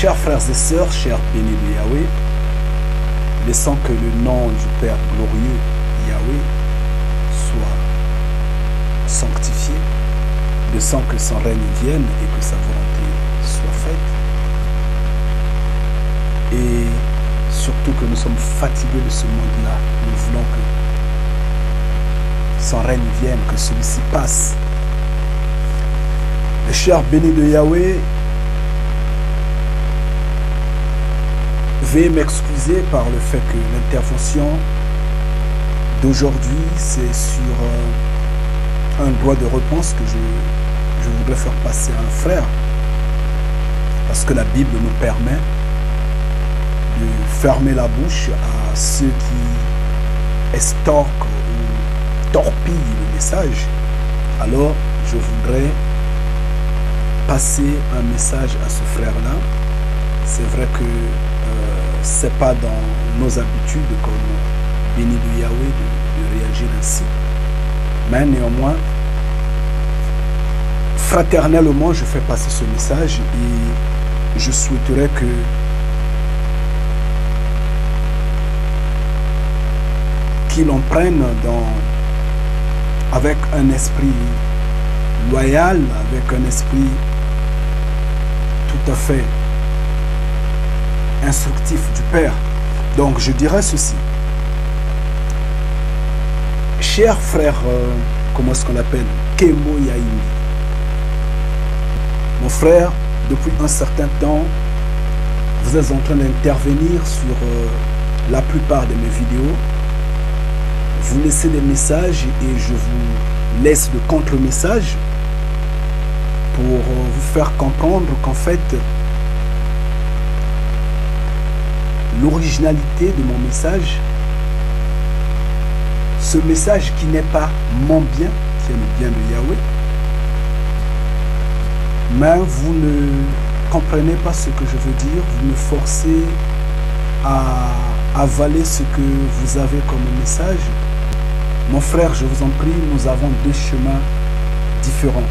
Chers frères et sœurs, chers bénis de Yahweh, laissons que le nom du Père glorieux, Yahweh, soit sanctifié, laissons que son règne vienne et que sa volonté soit faite. Et surtout que nous sommes fatigués de ce monde-là, nous voulons que son règne vienne, que celui-ci passe. Les chers bénis de Yahweh, veuillez m'excuser par le fait que l'intervention d'aujourd'hui, c'est sur un droit de réponse que je voudrais faire passer à un frère. Parce que la Bible nous permet de fermer la bouche à ceux qui estorquent ou torpillent le message. Alors, je voudrais passer un message à ce frère-là. C'est vrai que c'est pas dans nos habitudes comme béni de Yahweh de réagir ainsi. Mais néanmoins, fraternellement, je fais passer ce message et je souhaiterais que qu'il en prenne avec un esprit loyal, avec un esprit tout à fait instructif du Père. Donc je dirais ceci. Cher frère, comment est-ce qu'on l'appelle, Kemo Yaïmi. Mon frère, depuis un certain temps, vous êtes en train d'intervenir sur la plupart de mes vidéos. Vous laissez des messages et je vous laisse de contre-messages pour vous faire comprendre qu'en fait, l'originalité de mon message, ce message qui n'est pas mon bien, qui est le bien de Yahweh, mais vous ne comprenez pas ce que je veux dire, vous me forcez à avaler ce que vous avez comme message. Mon frère, je vous en prie, nous avons deux chemins différents.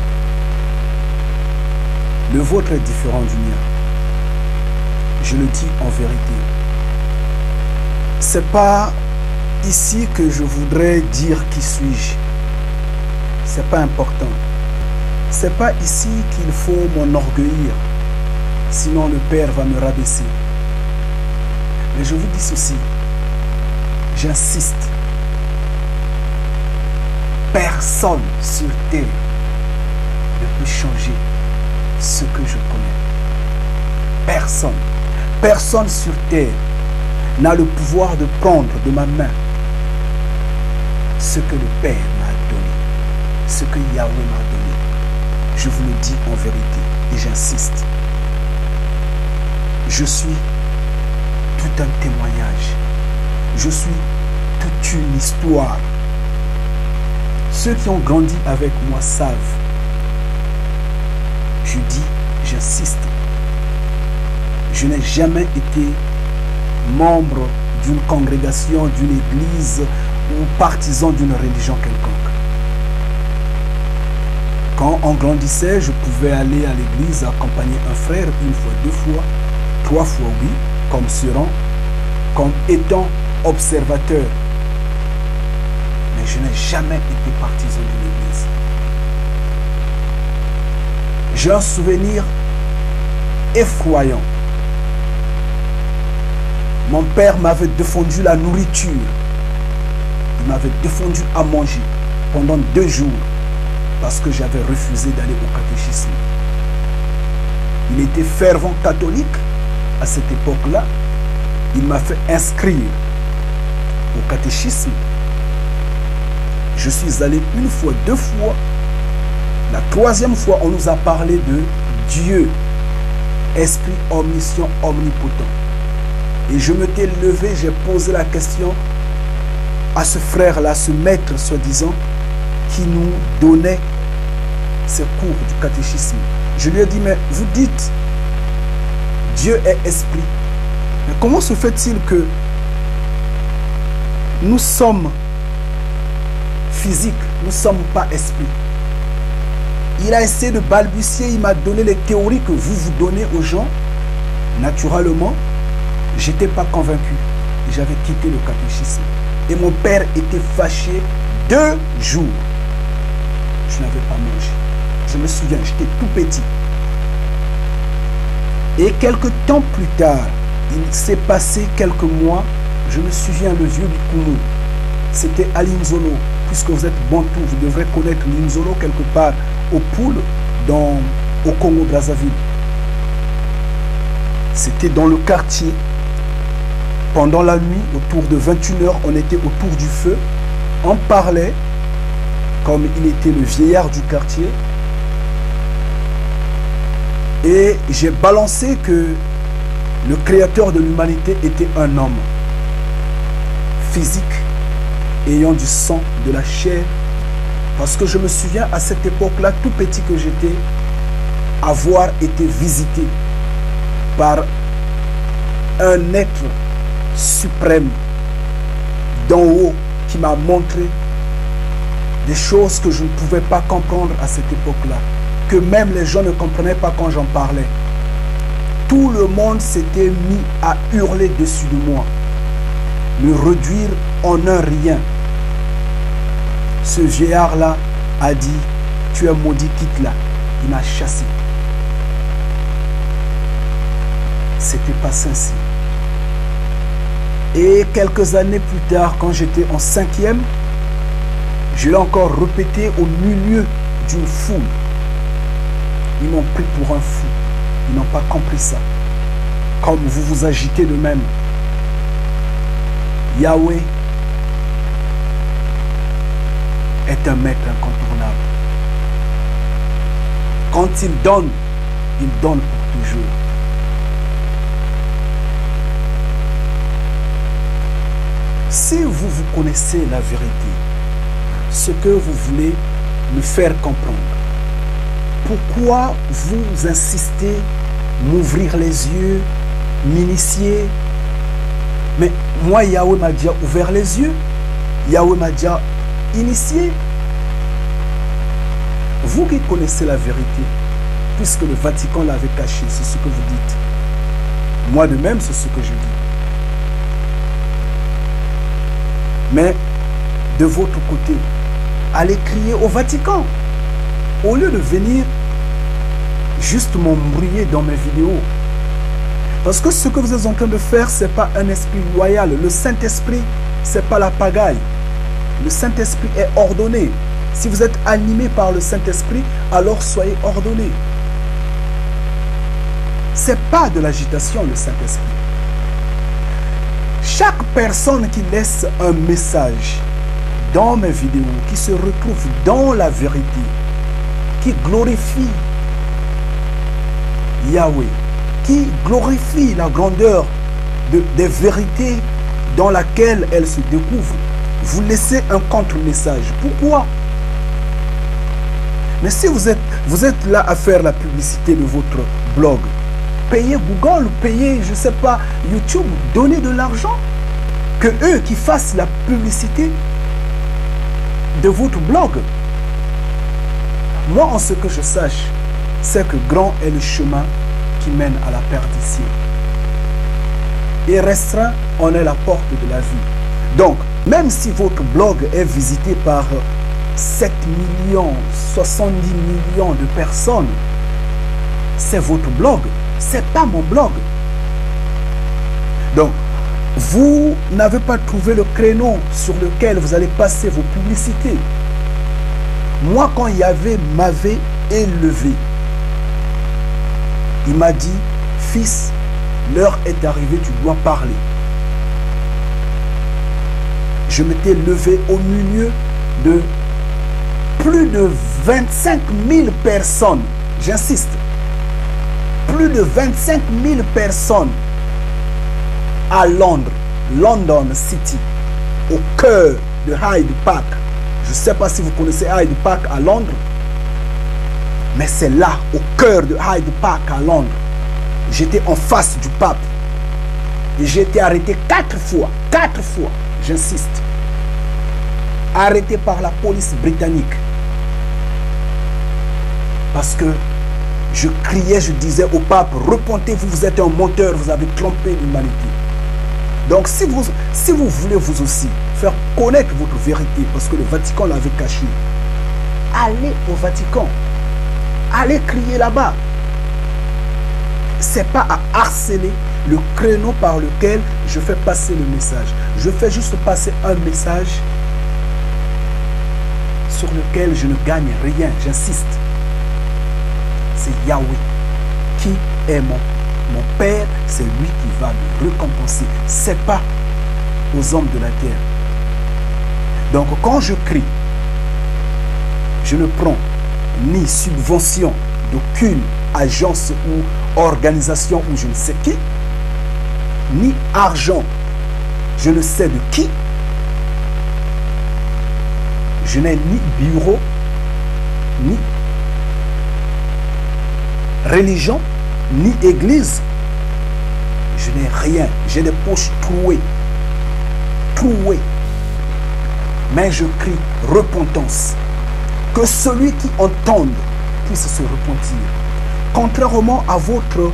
Le vôtre est différent du mien. Je le dis en vérité. C'est pas ici que je voudrais dire qui suis-je. C'est pas important. C'est pas ici qu'il faut m'enorgueillir. Sinon le Père va me rabaisser. Mais je vous dis ceci. J'insiste. Personne sur terre ne peut changer ce que je connais. Personne. Personne sur terre n'a le pouvoir de prendre de ma main ce que le Père m'a donné, ce que Yahweh m'a donné. Je vous le dis en vérité et j'insiste. Je suis tout un témoignage. Je suis toute une histoire. Ceux qui ont grandi avec moi savent. Je dis, j'insiste. Je n'ai jamais été membre d'une congrégation, d'une église ou partisan d'une religion quelconque. Quand on grandissait, je pouvais aller à l'église accompagner un frère une fois, deux fois, trois fois, oui, comme surant, comme étant observateur. Mais je n'ai jamais été partisan d'une église. J'ai un souvenir effroyant. Mon père m'avait défendu la nourriture. Il m'avait défendu à manger pendant 2 jours parce que j'avais refusé d'aller au catéchisme. Il était fervent catholique à cette époque-là. Il m'a fait inscrire au catéchisme. Je suis allé 1 fois, 2 fois. La 3e fois, on nous a parlé de Dieu, Esprit omniscient, omnipotent. Et je me t'ai levé, j'ai posé la question à ce frère-là, ce maître soi-disant, qui nous donnait ces cours du catéchisme. Je lui ai dit, mais vous dites, Dieu est esprit. Mais comment se fait-il que nous sommes physiques, nous ne sommes pas esprit? Il a essayé de balbutier, il m'a donné les théories que vous donnez aux gens. Naturellement, je n'étais pas convaincu. J'avais quitté le catéchisme. Et mon père était fâché 2 jours. Je n'avais pas mangé. Je me souviens, j'étais tout petit. Et quelques temps plus tard, il s'est passé quelques mois, je me souviens, le vieux Bikoumou, c'était à Linzolo. Puisque vous êtes Bantou, vous devrez connaître Linzolo quelque part au Poul, au Congo-Brazzaville. C'était dans le quartier. Pendant la nuit, autour de 21 h, on était autour du feu. On parlait, comme il était le vieillard du quartier. Et j'ai balancé que le créateur de l'humanité était un homme physique, ayant du sang, de la chair. Parce que je me souviens à cette époque-là, tout petit que j'étais, avoir été visité par un être suprême d'en haut qui m'a montré des choses que je ne pouvais pas comprendre à cette époque-là, que même les gens ne comprenaient pas quand j'en parlais. Tout le monde s'était mis à hurler dessus de moi, me réduire en un rien. Ce vieillard-là a dit, tu es maudit, quitte là. Il m'a chassé. C'était pas sincère. Et quelques années plus tard, quand j'étais en 5e, je l'ai encore répété au milieu d'une foule. Ils m'ont pris pour un fou. Ils n'ont pas compris ça. Comme vous vous agitez de même. Yahweh est un maître incontournable. Quand il donne pour toujours. Si vous connaissez la vérité, ce que vous voulez me faire comprendre, pourquoi vous insistez m'ouvrir les yeux, m'initier? Mais moi, Yahweh m'a déjà ouvert les yeux. Yahweh m'a déjà initié. Vous qui connaissez la vérité, puisque le Vatican l'avait caché, c'est ce que vous dites. Moi de même, c'est ce que je dis. Mais de votre côté, allez crier au Vatican. Au lieu de venir juste m'embrouiller dans mes vidéos. Parce que ce que vous êtes en train de faire, ce n'est pas un esprit loyal. Le Saint-Esprit, ce n'est pas la pagaille. Le Saint-Esprit est ordonné. Si vous êtes animé par le Saint-Esprit, alors soyez ordonné. Ce n'est pas de l'agitation, le Saint-Esprit. Chaque personne qui laisse un message dans mes vidéos, qui se retrouve dans la vérité, qui glorifie Yahweh, qui glorifie la grandeur des vérités dans laquelle elle se découvre, vous laissez un contre-message. Pourquoi? Mais si vous êtes là à faire la publicité de votre blog, payez Google, payez, je ne sais pas, YouTube, donnez de l'argent, que eux qui fassent la publicité de votre blog. Moi, en ce que je sache, c'est que grand est le chemin qui mène à la perdition. Et restreint en est la porte de la vie. Donc, même si votre blog est visité par 7 millions, 70 millions de personnes, c'est votre blog, c'est pas mon blog. Donc, vous n'avez pas trouvé le créneau sur lequel vous allez passer vos publicités. Moi, quand Yahweh m'avait élevé, il m'a dit, fils, l'heure est arrivée, tu dois parler. Je m'étais levé au milieu de plus de 25 000 personnes. J'insiste. Plus de 25 000 personnes à Londres, London City, au cœur de Hyde Park. Je ne sais pas si vous connaissez Hyde Park à Londres, mais c'est là, au cœur de Hyde Park à Londres. J'étais en face du pape et j'ai été arrêté 4 fois, j'insiste, arrêté par la police britannique parce que Je criais, je disais au pape, repentez-vous, vous êtes un menteur, vous avez trompé l'humanité. Donc si vous voulez vous aussi faire connaître votre vérité, parce que le Vatican l'avait caché, allez au Vatican. Allez crier là-bas. Ce n'est pas à harceler le créneau par lequel je fais passer le message. Je fais juste passer un message sur lequel je ne gagne rien. J'insiste. C'est Yahweh qui est mon Père. C'est lui qui va me récompenser. Ce n'est pas aux hommes de la terre. Donc quand je crie, je ne prends ni subvention d'aucune agence ou organisation ou je ne sais qui, ni argent, je ne sais de qui. Je n'ai ni bureau, ni religion, ni église. Je n'ai rien. J'ai des poches trouées. Trouées. Mais je crie repentance. Que celui qui entende puisse se repentir. Contrairement à votre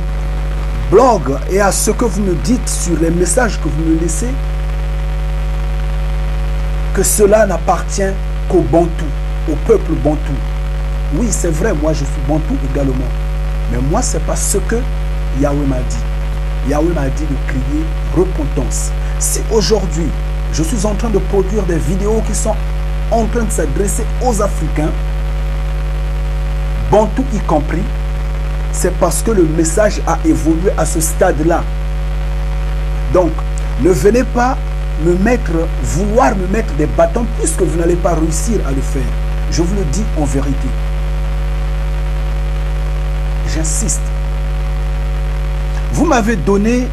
blog et à ce que vous me dites sur les messages que vous me laissez, que cela n'appartient qu'au Bantou, au peuple Bantou. Oui, c'est vrai, moi je suis Bantou également. Mais moi, ce n'est pas ce que Yahweh m'a dit. Yahweh m'a dit de crier repentance. Si aujourd'hui, je suis en train de produire des vidéos qui sont en train de s'adresser aux Africains, Bantou y compris, c'est parce que le message a évolué à ce stade-là. Donc, ne venez pas vouloir me mettre des bâtons puisque vous n'allez pas réussir à le faire. Je vous le dis en vérité. J'insiste. Vous m'avez donné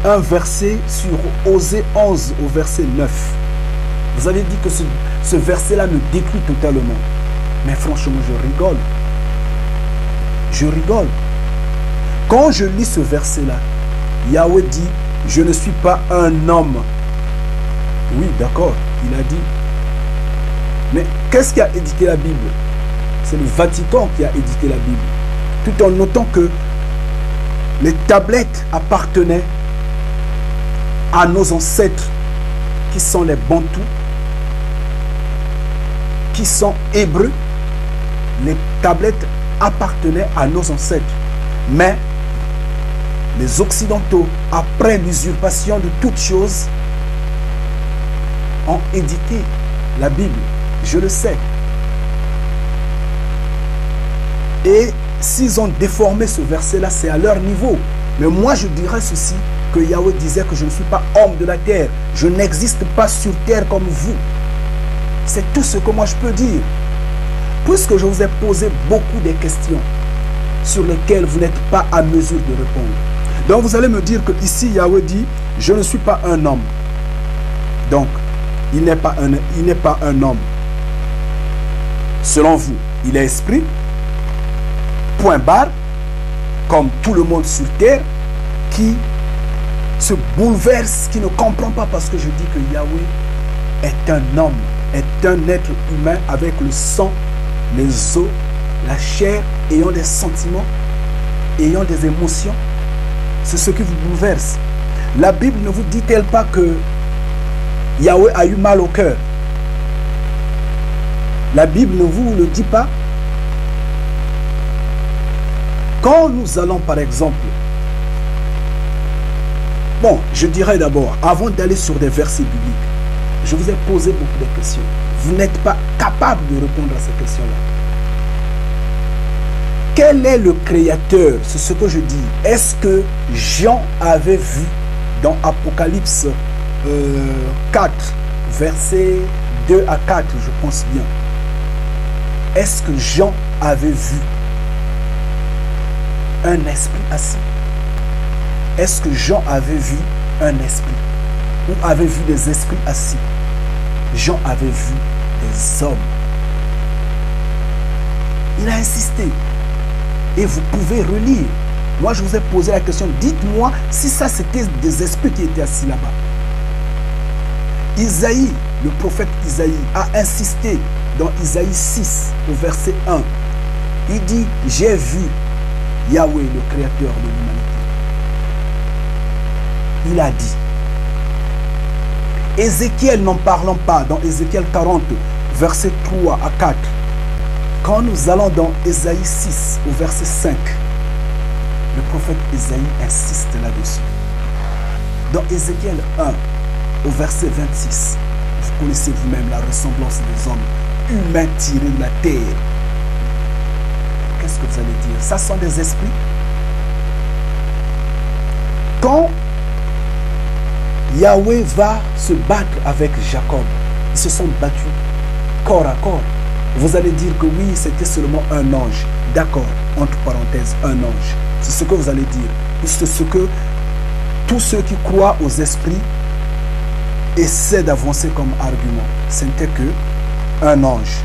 un verset sur Osée 11 au verset 9. Vous avez dit que ce verset-là me détruit totalement. Mais franchement, je rigole. Je rigole. Quand je lis ce verset-là, Yahweh dit, je ne suis pas un homme. Oui, d'accord, il a dit. Mais qu'est-ce qui a édité la Bible? C'est le Vatican qui a édité la Bible. Tout en notant que les tablettes appartenaient à nos ancêtres qui sont les Bantous, qui sont hébreux. Les tablettes appartenaient à nos ancêtres. Mais les Occidentaux, après l'usurpation de toutes choses, ont édité la Bible. Je le sais. Et s'ils ont déformé ce verset-là, c'est à leur niveau. Mais moi, je dirais ceci, que Yahweh disait que je ne suis pas homme de la terre. Je n'existe pas sur terre comme vous. C'est tout ce que moi je peux dire. Puisque je vous ai posé beaucoup de questions sur lesquelles vous n'êtes pas à mesure de répondre. Donc vous allez me dire que ici Yahweh dit, je ne suis pas un homme. Donc, il n'est pas un homme. Selon vous, il est esprit. Point barre. Comme tout le monde sur terre qui se bouleverse, qui ne comprend pas parce que je dis que Yahweh est un homme, est un être humain avec le sang, les os, la chair, ayant des sentiments, ayant des émotions. C'est ce qui vous bouleverse. La Bible ne vous dit-elle pas que Yahweh a eu mal au cœur? La Bible ne vous le dit pas? Quand nous allons par exemple, bon, je dirais d'abord, avant d'aller sur des versets bibliques, je vous ai posé beaucoup de questions. Vous n'êtes pas capable de répondre à ces questions-là. Quel est le créateur? C'est ce que je dis. Est-ce que Jean avait vu dans Apocalypse 4, versets 2 à 4, je pense bien. Est-ce que Jean avait vu un esprit assis? Est-ce que Jean avait vu un esprit? Ou avait vu des esprits assis? Jean avait vu des hommes. Il a insisté. Et vous pouvez relire. Moi, je vous ai posé la question. Dites-moi si ça, c'était des esprits qui étaient assis là-bas. Isaïe, le prophète Isaïe, a insisté dans Isaïe 6, au verset 1. Il dit, j'ai vu Yahweh, le créateur de l'humanité. Il a dit. Ézéchiel, n'en parlons pas, dans Ézéchiel 40, versets 3 à 4. Quand nous allons dans Ésaïe 6, au verset 5, le prophète Ésaïe insiste là-dessus. Dans Ézéchiel 1, au verset 26, vous connaissez vous-même la ressemblance des hommes humains tirés de la terre. Qu'est-ce que vous allez dire? Ça sont des esprits. Quand Yahweh va se battre avec Jacob, ils se sont battus corps à corps. Vous allez dire que oui, c'était seulement un ange. D'accord, entre parenthèses, un ange. C'est ce que vous allez dire. C'est ce que tous ceux qui croient aux esprits essaient d'avancer comme argument. Ce n'était que un ange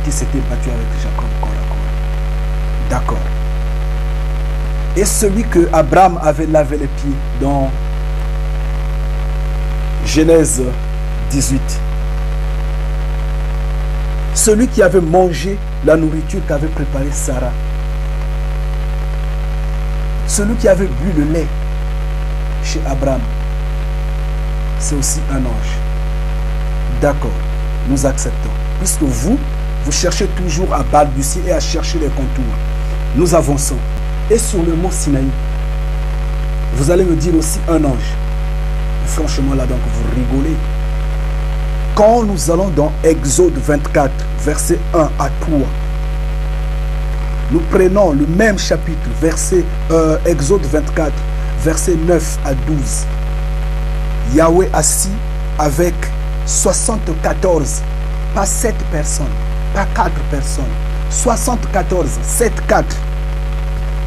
qui s'était battu avec Jacob corps à corps. D'accord. Et celui que Abraham avait lavé les pieds dans Genèse 18. Celui qui avait mangé la nourriture qu'avait préparée Sarah. Celui qui avait bu le lait chez Abraham. C'est aussi un ange. D'accord, nous acceptons. Puisque vous cherchez toujours à balbutier et à chercher les contours. Nous avançons. Et sur le mont Sinaï, vous allez me dire aussi un ange. Et franchement, là donc, vous rigolez. Quand nous allons dans Exode 24, verset 1 à 3, nous prenons le même chapitre, Exode 24, verset 9 à 12. Yahweh assis avec 74, pas 7 personnes, pas 4 personnes, 74, 7, 4.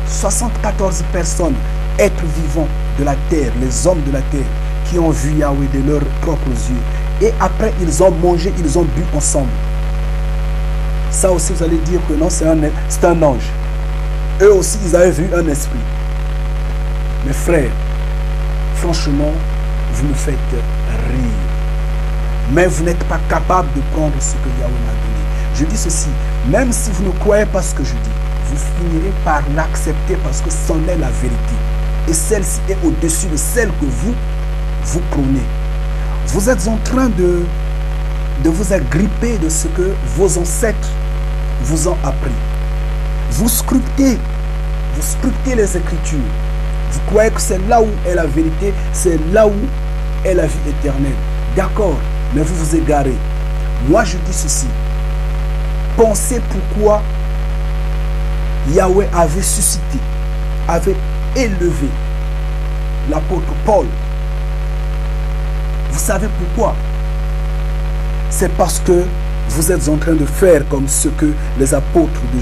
74 personnes, êtres vivants de la terre, les hommes de la terre, qui ont vu Yahweh de leurs propres yeux. Et après, ils ont mangé, ils ont bu ensemble. Ça aussi, vous allez dire que non, c'est un ange. Eux aussi, ils avaient vu un esprit. Mes frères, franchement, vous me faites rire. Mais vous n'êtes pas capable de prendre ce que Yahweh m'a donné. Je dis ceci, même si vous ne croyez pas ce que je dis, vous finirez par l'accepter parce que c'en est la vérité. Et celle-ci est au-dessus de celle que vous prônez. Vous êtes en train de vous agripper de ce que vos ancêtres vous ont appris. Vous scrutez les Écritures. Vous croyez que c'est là où est la vérité, c'est là où est la vie éternelle. D'accord, mais vous vous égarez. Moi, je dis ceci. Pensez pourquoi Yahweh avait suscité, avait élevé l'apôtre Paul. Vous savez pourquoi? C'est parce que vous êtes en train de faire comme ce que les apôtres de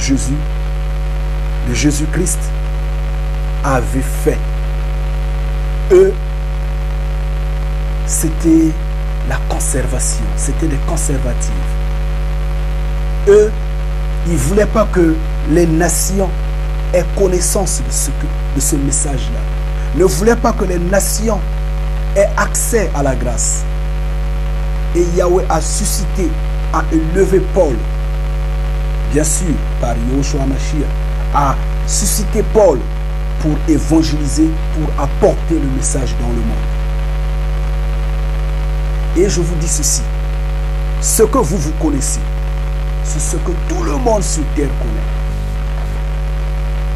Jésus-Christ avaient fait. Eux, c'était la conservation, c'était des conservatifs. Eux, ils ne voulaient pas que les nations aient connaissance de ce message-là. Ne voulaient pas que les nations aient accès à la grâce. Et Yahweh a suscité, a élevé Paul, bien sûr, par Yahushua Mashiach, a suscité Paul pour évangéliser, pour apporter le message dans le monde. Et je vous dis ceci, ce que vous connaissez, c'est ce que tout le monde sur terre connaît.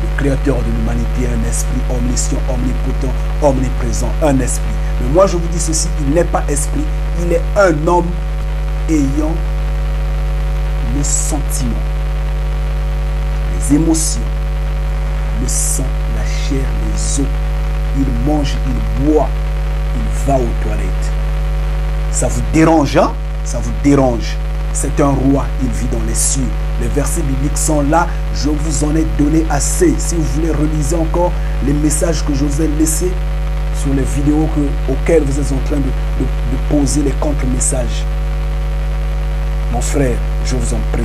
Le créateur de l'humanité, un esprit omniscient, omnipotent, omniprésent, un esprit. Mais moi je vous dis ceci, il n'est pas esprit, il est un homme ayant les sentiments, les émotions, le sang, la chair, les os. Il mange, il boit, il va aux toilettes. Ça vous dérange, hein? Ça vous dérange. C'est un roi, il vit dans les cieux. Les versets bibliques sont là, je vous en ai donné assez. Si vous voulez reliser encore les messages que je vous ai laissés sur les vidéos auxquelles vous êtes en train de poser les contre-messages. Mon frère, je vous en prie.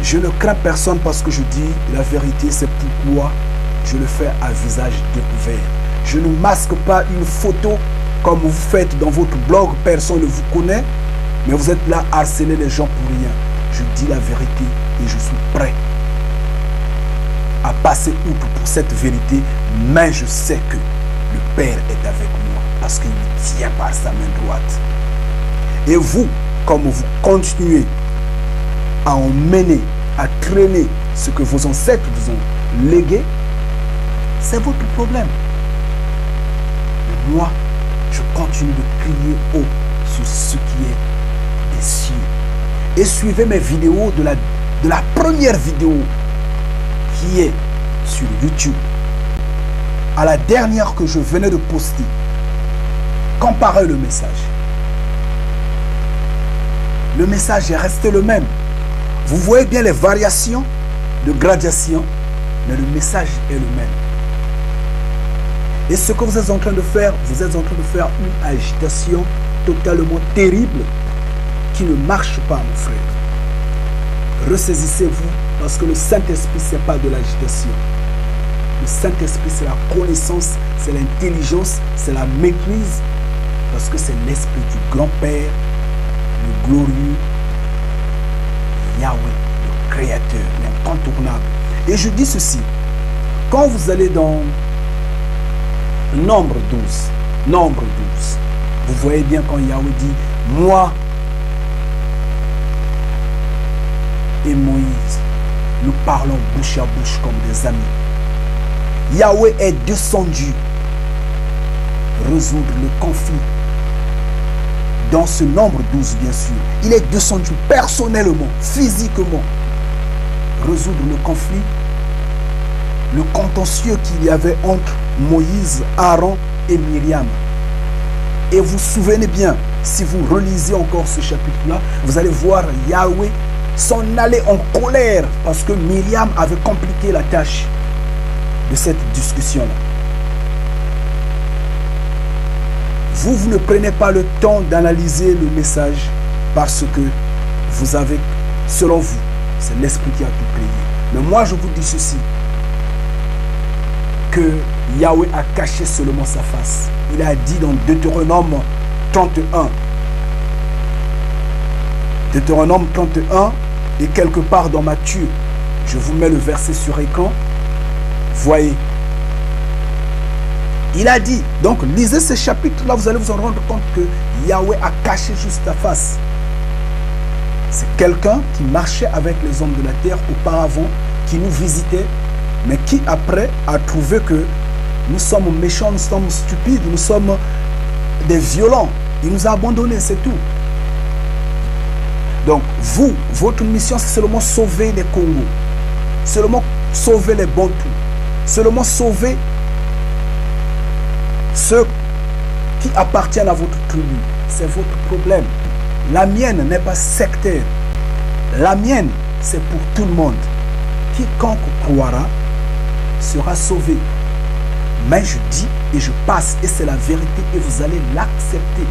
Je ne crains personne parce que je dis la vérité, c'est pourquoi je le fais à visage découvert. Je ne masque pas une photo comme vous faites dans votre blog, personne ne vous connaît, mais vous êtes là à harceler les gens pour rien. je dis la vérité et je suis prêt à passer outre pour cette vérité, mais je sais que le Père est avec moi parce qu'il me tient par sa main droite. Et vous, comme vous continuez à emmener, à traîner ce que vos ancêtres vous ont légué, c'est votre problème. Mais moi, je continue de crier haut sur ce qui est des cieux. Et suivez mes vidéos de la première vidéo qui est sur YouTube à la dernière que je venais de poster. Comparez le message. Le message est resté le même. Vous voyez bien les variations de gradation, mais le message est le même. Et ce que vous êtes en train de faire, vous êtes en train de faire une agitation totalement terrible qui ne marche pas, mon frère. Ressaisissez-vous parce que le Saint-Esprit, ce n'est pas de l'agitation. Le Saint-Esprit, c'est la connaissance, c'est l'intelligence, c'est la maîtrise, parce que c'est l'Esprit du grand-père, le glorieux Yahweh, le Créateur, l'incontournable. Et je dis ceci, quand vous allez dans Nombre 12, vous voyez bien quand Yahweh dit, moi et Moïse, nous parlons bouche à bouche comme des amis. Yahweh est descendu résoudre le conflit. Dans ce nombre 12, bien sûr, il est descendu personnellement, physiquement, résoudre le conflit, le contentieux qu'il y avait entre Moïse, Aaron et Myriam. Et vous vous souvenez bien, si vous relisez encore ce chapitre-là, vous allez voir Yahweh s'en aller en colère parce que Myriam avait compliqué la tâche de cette discussion-là. Vous ne prenez pas le temps d'analyser le message parce que vous avez, selon vous, c'est l'Esprit qui a tout créé. Mais moi, je vous dis ceci, que Yahweh a caché seulement sa face. Il a dit dans Deutéronome 31, Deutéronome 31, et quelque part dans Matthieu, je vous mets le verset sur écran, voyez. Il a dit, donc lisez ce chapitre-là, vous allez vous en rendre compte que Yahweh a caché juste sa face. C'est quelqu'un qui marchait avec les hommes de la terre auparavant, qui nous visitait, mais qui après a trouvé que nous sommes méchants, nous sommes stupides, nous sommes des violents. Il nous a abandonnés, c'est tout. Donc vous, votre mission, c'est seulement sauver les Congos, seulement sauver les Bantous, seulement sauver ceux qui appartiennent à votre tribu. C'est votre problème. La mienne n'est pas sectaire. La mienne, c'est pour tout le monde. Quiconque croira sera sauvé. Mais je dis et je passe, et c'est la vérité, et vous allez l'accepter.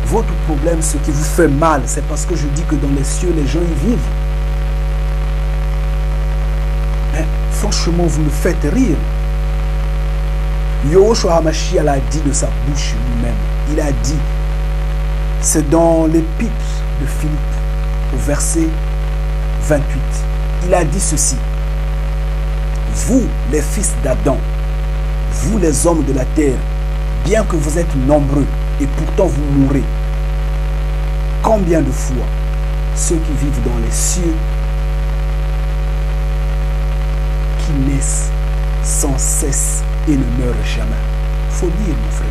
Votre problème, ce qui vous fait mal, c'est parce que je dis que dans les cieux, les gens y vivent. Mais franchement, vous me faites rire. Yahushua HaMashiach l'a dit de sa bouche lui-même. Il a dit, c'est dans l'épître de Philippe, au verset 28. Il a dit ceci. Vous, les fils d'Adam, vous les hommes de la terre, bien que vous êtes nombreux et pourtant vous mourrez, combien de fois ceux qui vivent dans les cieux, qui naissent sans cesse et ne meurent jamais. Il faut dire, mon frère,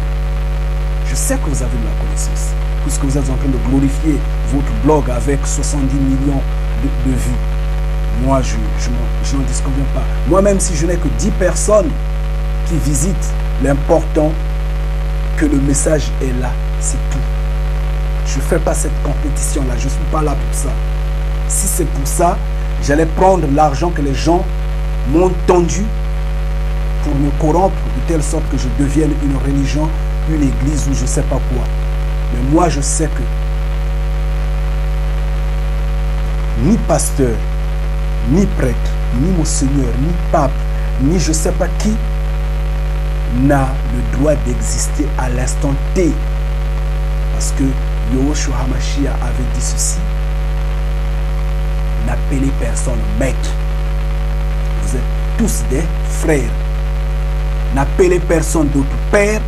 je sais que vous avez de la connaissance, puisque vous êtes en train de glorifier votre blog avec 70 millions de vues. Moi, je n'en disconviens pas. Moi-même, si je n'ai que 10 personnes qui visitent, l'important que le message est là, c'est tout. Je ne fais pas cette compétition-là, je ne suis pas là pour ça. Si c'est pour ça, j'allais prendre l'argent que les gens m'ont tendu pour me corrompre de telle sorte que je devienne une religion, une église ou je ne sais pas quoi. Mais moi, je sais que ni pasteur, ni prêtre, ni monseigneur, ni pape, ni je ne sais pas qui n'a le droit d'exister à l'instant T. Parce que Yahushua HaMashiach avait dit ceci: n'appelez personne maître. Vous êtes tous des frères. N'appelez personne d'autre père,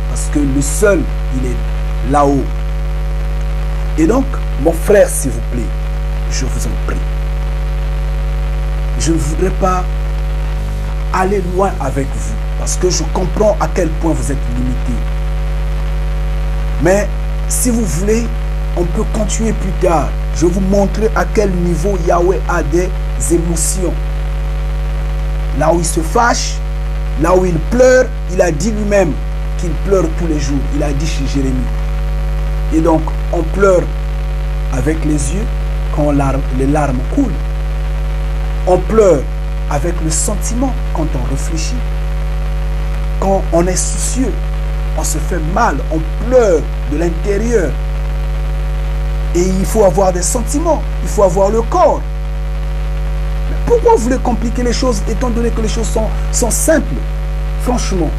parce que le seul, il est là-haut. Et donc, mon frère, s'il vous plaît, je vous en prie, je ne voudrais pas aller loin avec vous, parce que je comprends à quel point vous êtes limité. Mais si vous voulez, on peut continuer plus tard. Je vais vous montrer à quel niveau Yahweh a des émotions. Là où il se fâche, là où il pleure, il a dit lui-même qu'il pleure tous les jours. Il a dit chez Jérémie. Et donc, on pleure avec les yeux quand les larmes coulent. On pleure avec le sentiment quand on réfléchit. Quand on est soucieux, on se fait mal, on pleure de l'intérieur. Et il faut avoir des sentiments, il faut avoir le corps. Mais pourquoi vous voulez compliquer les choses étant donné que les choses sont simples? Franchement,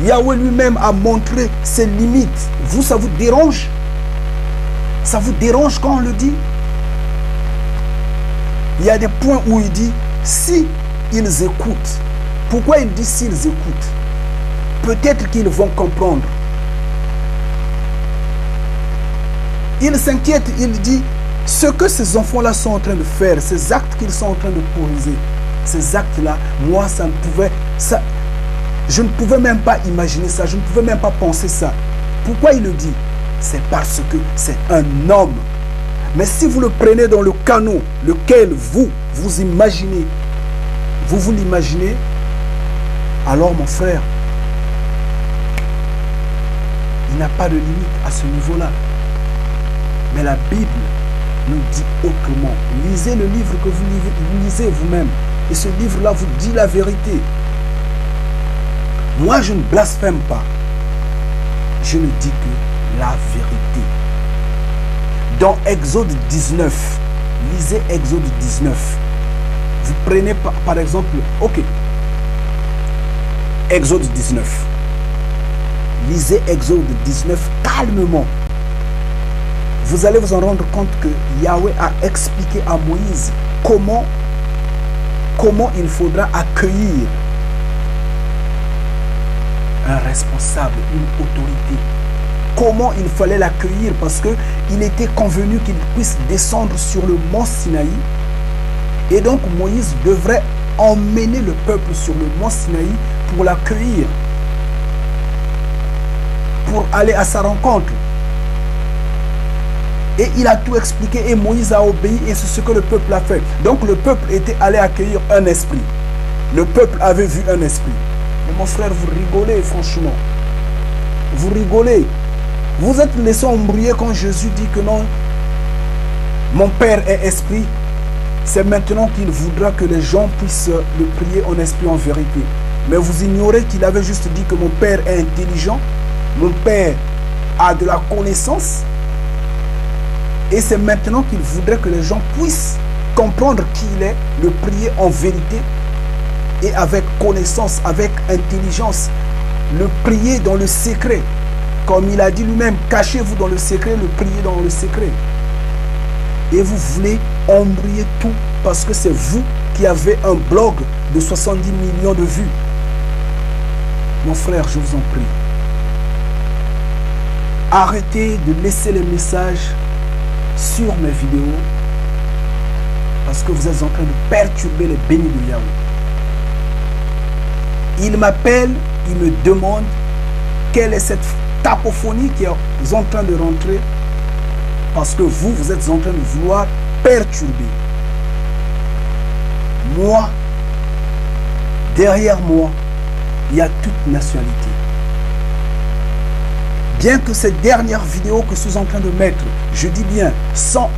Yahweh lui-même a montré ses limites. Vous, ça vous dérange? Ça vous dérange quand on le dit? Il y a des points où il dit, si ils écoutent. Pourquoi il dit s'ils écoutent? Peut-être qu'ils vont comprendre. Il s'inquiète, il dit, ce que ces enfants-là sont en train de faire, ces actes qu'ils sont en train de poser, ces actes-là, moi, je ne pouvais même pas imaginer ça, je ne pouvais même pas penser ça. Pourquoi il le dit? C'est parce que c'est un homme. Mais si vous le prenez dans le canot, lequel vous imaginez, vous l'imaginez, alors mon frère, il n'a pas de limite à ce niveau-là. Mais la Bible nous dit autrement. Lisez le livre que vous lisez vous-même. Et ce livre-là vous dit la vérité. Moi, je ne blasphème pas. Je ne dis que la vérité. Dans Exode 19, lisez Exode 19. Vous prenez par exemple, ok, Exode 19. Lisez Exode 19 calmement. Vous allez vous en rendre compte que Yahweh a expliqué à Moïse comment il faudra accueillir un responsable, une autorité. Comment il fallait l'accueillir, parce qu'il était convenu qu'il puisse descendre sur le mont Sinaï. Et donc Moïse devrait emmener le peuple sur le mont Sinaï pour l'accueillir, pour aller à sa rencontre. Et il a tout expliqué et Moïse a obéi et c'est ce que le peuple a fait. Donc le peuple était allé accueillir un esprit. Le peuple avait vu un esprit. Mais mon frère, vous rigolez franchement. Vous rigolez. Vous êtes laissé embrouiller quand Jésus dit que non, mon Père est esprit. C'est maintenant qu'il voudra que les gens puissent le prier en esprit, en vérité. Mais vous ignorez qu'il avait juste dit que mon Père est intelligent. Mon Père a de la connaissance. Et c'est maintenant qu'il voudrait que les gens puissent comprendre qui il est, le prier en vérité et avec connaissance, avec intelligence, le prier dans le secret. Comme il a dit lui-même, cachez-vous dans le secret, le prier dans le secret. Et vous voulez embrouiller tout parce que c'est vous qui avez un blog de 70 millions de vues. Mon frère, je vous en prie. Arrêtez de laisser les messages sur mes vidéos parce que vous êtes en train de perturber les bénis de Yahweh. Il m'appelle, il me demande quelle est cette tapophonie qui est en train de rentrer parce que vous êtes en train de vouloir perturber. Moi, derrière moi, il y a toute nationalité. Bien que ces dernières vidéos que je suis en train de mettre, je dis bien, sans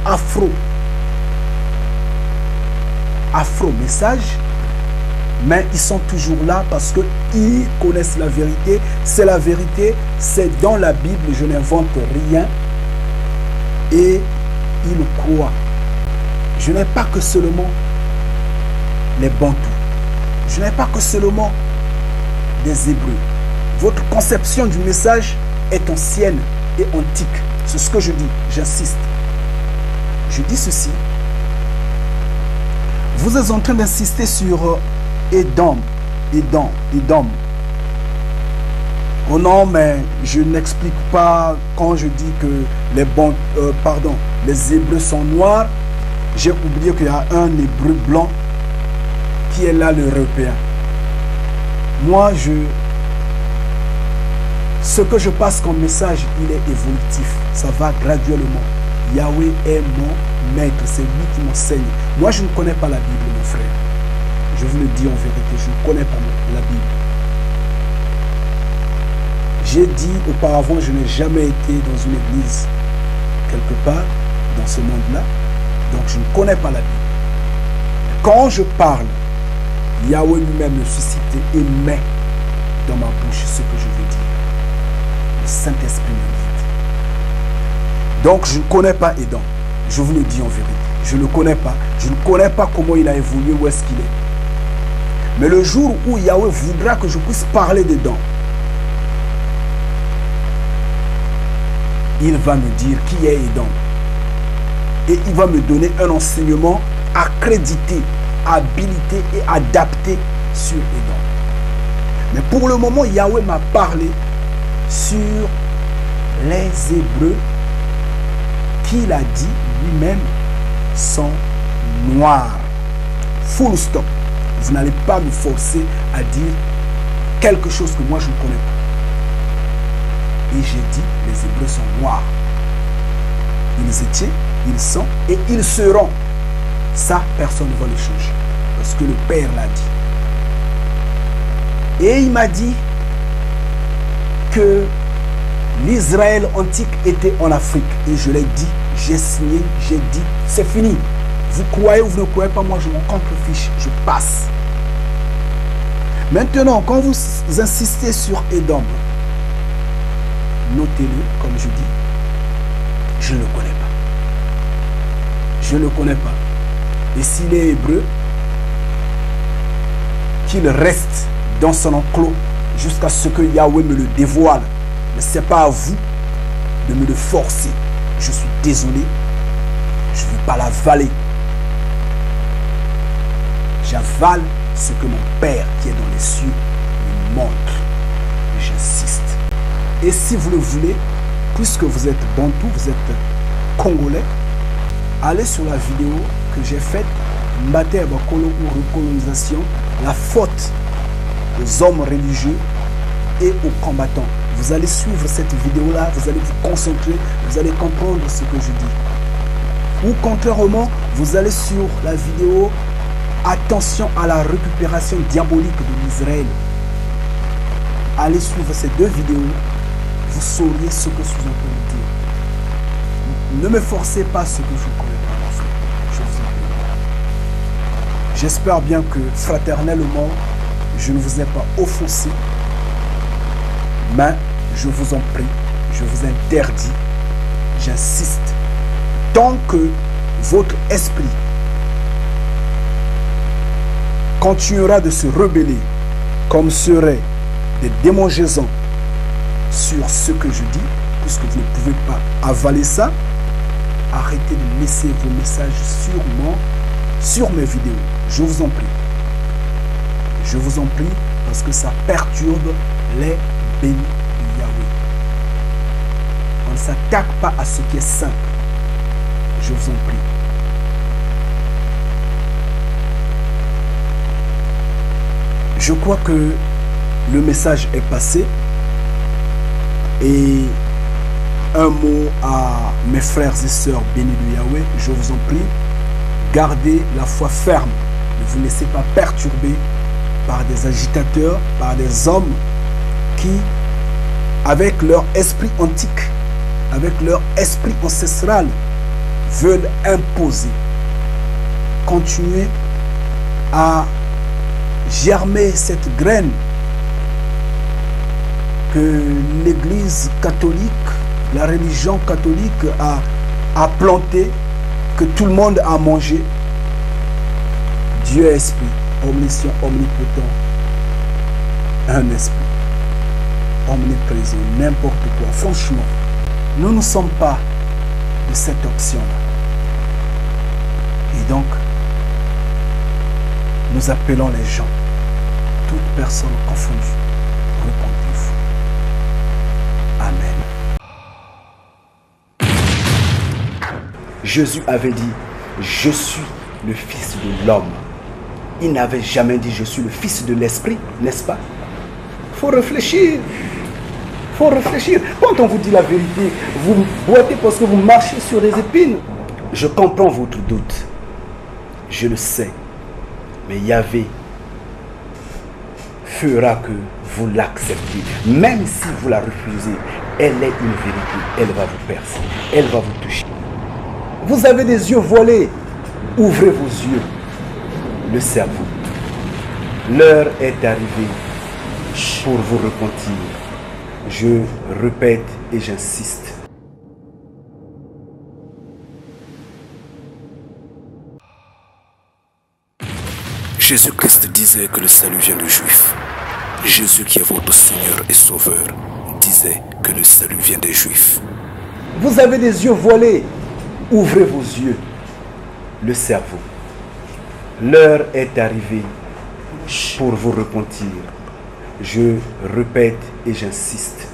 afro-message, mais ils sont toujours là parce qu'ils connaissent la vérité. C'est la vérité, c'est dans la Bible, je n'invente rien. Et ils croient. Je n'ai pas que seulement les Bantous. Je n'ai pas que seulement des Hébreux. Votre conception du message est ancienne et antique. C'est ce que je dis, j'insiste. Je dis ceci. Vous êtes en train d'insister sur Édom. Oh non, mais je n'explique pas quand je dis que les Hébreux sont noirs. J'ai oublié qu'il y a un Hébreu blanc qui est là, l'Européen. Moi, ce que je passe comme message, il est évolutif. Ça va graduellement. Yahweh est mon maître. C'est lui qui m'enseigne. Moi, je ne connais pas la Bible, mon frère. Je vous le dis en vérité, je ne connais pas la Bible. J'ai dit auparavant, je n'ai jamais été dans une église quelque part dans ce monde-là. Donc, je ne connais pas la Bible. Quand je parle, Yahweh lui-même me suscite et met dans ma bouche ce que je veux dire. Le Saint-Esprit me guide. Donc, je ne connais pas Édom. Je vous le dis en vérité. Je ne le connais pas. Je ne connais pas comment il a évolué, où est-ce qu'il est. Mais le jour où Yahweh voudra que je puisse parler d'Édom, il va me dire qui est Édom. Et il va me donner un enseignement accrédité, habilité et adapté sur Édom. Mais pour le moment, Yahweh m'a parlé sur les Hébreux qu'il a dit lui-même sont noirs. Full stop. Vous n'allez pas me forcer à dire quelque chose que moi je ne connais pas. Et j'ai dit, les Hébreux sont noirs. Ils étaient, ils sont et ils seront. Ça, personne ne va le changer. Parce que le Père l'a dit. Et il m'a dit que l'Israël antique était en Afrique. Et je l'ai dit, j'ai signé, j'ai dit, c'est fini. Vous croyez ou vous ne croyez pas, moi je m'en contrefiche, je passe. Maintenant, quand vous insistez sur Édom, notez-le, comme je dis, je ne le connais pas. Je ne le connais pas. Et s'il est hébreu, qu'il reste dans son enclos jusqu'à ce que Yahweh me le dévoile. Mais ce n'est pas à vous de me le forcer. Je suis désolé, je ne vais pas l'avaler. J'avale ce que mon Père qui est dans les cieux me montre. Et j'insiste. Et si vous le voulez, puisque vous êtes bantou, vous êtes congolais, allez sur la vidéo que j'ai faite, Mbate Bakolo ou recolonisation, la faute aux hommes religieux et aux combattants. Vous allez suivre cette vidéo-là, vous allez vous concentrer, vous allez comprendre ce que je dis. Ou contrairement, vous allez sur la vidéo attention à la récupération diabolique de l'Israël. Allez suivre ces deux vidéos, vous sauriez ce que je suis en train de dire. Ne me forcez pas ce que je ne connais pas, mon frère. Je vous en prie. J'espère bien que fraternellement, je ne vous ai pas offensé. Mais je vous en prie, je vous interdis, j'insiste, tant que votre esprit continuera de se rebeller comme seraient des démangeaisons sur ce que je dis, puisque vous ne pouvez pas avaler ça, arrêtez de laisser vos messages sur mes vidéos. Je vous en prie. Je vous en prie parce que ça perturbe les bénis de Yahweh. On ne s'attaque pas à ce qui est saint. Je vous en prie. Je crois que le message est passé. Et un mot à mes frères et sœurs bénis de Yahweh, je vous en prie, gardez la foi ferme. Ne vous laissez pas perturber par des agitateurs, par des hommes qui, avec leur esprit antique, avec leur esprit ancestral, veulent imposer. Continuez à germer cette graine que l'Église catholique, la religion catholique a plantée, que tout le monde a mangé. Dieu est esprit, omniscient, omnipotent, un esprit, omniprésent, n'importe quoi. Franchement, Nous ne sommes pas de cette option-là. Et donc, nous appelons les gens, toutes personnes confondues, repentez-vous. Amen. Jésus avait dit, je suis le Fils de l'homme. Il n'avait jamais dit, je suis le Fils de l'Esprit, n'est-ce pas? Il faut réfléchir. Il faut réfléchir. Quand on vous dit la vérité, vous boitez parce que vous marchez sur des épines. Je comprends votre doute. Je le sais. Mais Yahvé fera que vous l'acceptez. Même si vous la refusez, elle est une vérité. Elle va vous percer. Elle va vous toucher. Vous avez des yeux voilés. Ouvrez vos yeux. Le cerveau. L'heure est arrivée pour vous repentir. Je répète et j'insiste. Jésus-Christ disait que le salut vient des Juifs. Jésus qui est votre Seigneur et Sauveur disait que le salut vient des Juifs. Vous avez des yeux voilés. Ouvrez vos yeux. Le cerveau. L'heure est arrivée pour vous repentir. Je répète et j'insiste.